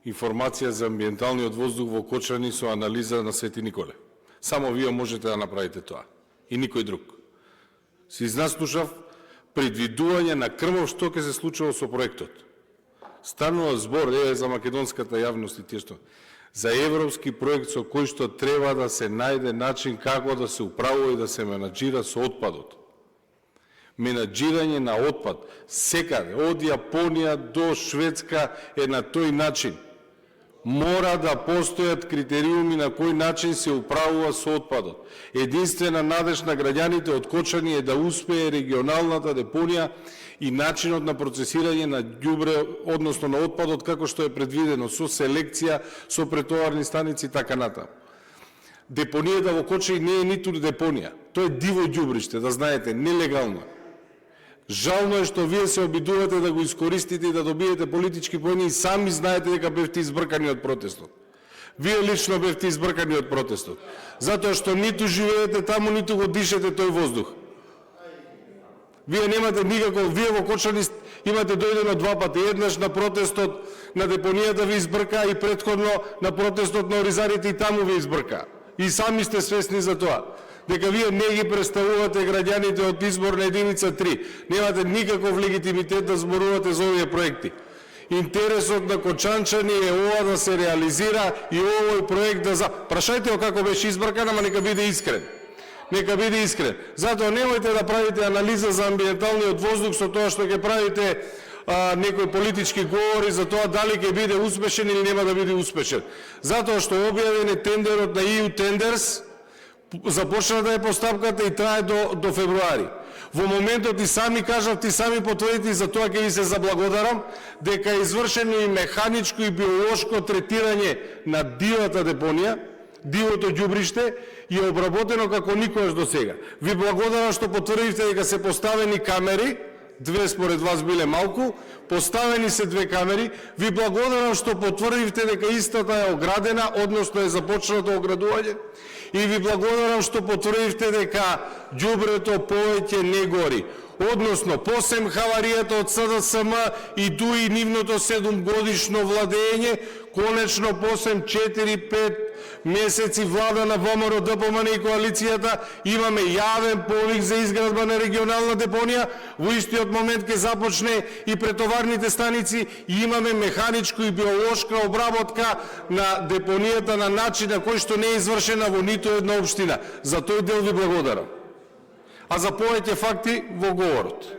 информација за амбиенталниот воздух во Кочани со анализа на Свети Николе. Само вие можете да направите тоа. И никој друг. Се изнаслушав предвидување на крмов што ќе се случува со проектот. Станува збор за македонската јавност и тие што за европски проект со кој што треба да се најде начин како да се управува и да се менаџира со отпадот. Менаџирање на отпад секаде, од Јапонија до Шведска е на тој начин. Мора да постојат критериуми на кој начин се управува со отпадот. Единствена надеж на граѓаните од Кочани е да успее регионалната депонија и начинот на процесирање на ѓубре, односно на отпадот, како што е предвидено, со селекција, со претоварни станици, така натаму. Депонијата во Кочани не е ниту депонија. Тоа е диво ѓубриште, да знаете, нелегално. Жално е што вие се обидувате да го искористите и да добиете политички поени и сами знаете дека бевте избркани од протестот. Вие лично бевте избркани од протестот. Затоа што ниту живеете таму, ниту го дишете тој воздух. Вие немате никако, вие во Кочани имате дојдено два пати. Еднаш на протестот на депонијата ви избрка и претходно на протестот на оризарите и таму ви избрка. И сами сте свесни за тоа. Дека вие не ги представувате граѓаните од изборна единица 3. Немате никаков легитимитет да зборувате за овие проекти. Интересот на кочанчани е ова да се реализира и овој проект да прашајте го како беше избркан, ама нека биде искрен. Нека биде искрен. Затоа немојте да правите анализа за амбиенталниот воздух со тоа што ќе правите некои политички говори за тоа дали ќе биде успешен или нема да биде успешен. Затоа што објавен е тендерот на EU Tenders, започна да е постапката и трае до февруари. Во моментот и сами кажавте, и сами потврдите, за тоа ќе ви се заблагодарам, дека е извршено и механичко и биолошко третирање на дивата депонија, дивото ѓубриште, и е обработено како никогаш до сега. Ви благодарам што потврдивте дека се поставени камери, две според вас биле малку, поставени се две камери. Ви благодарам што потврдивте дека истата е оградена, односно е започнато оградување. И ви благодарам што потврдивте дека ѓубрето повеќе не гори. Односно, посем хаваријата од СДСМ и дуи нивното 7-годишно владење, конечно посем 4-5 месеци влада на ВМРО, ДПМН и коалицијата, имаме јавен повик за изградба на регионална депонија, во истиот момент ќе започне и претоварните станици и имаме механичко и биолошка обработка на депонијата на начин на кој што не е извршена во ниту една општина. За тој дел ви благодарам. А за повеќе факти во говорот.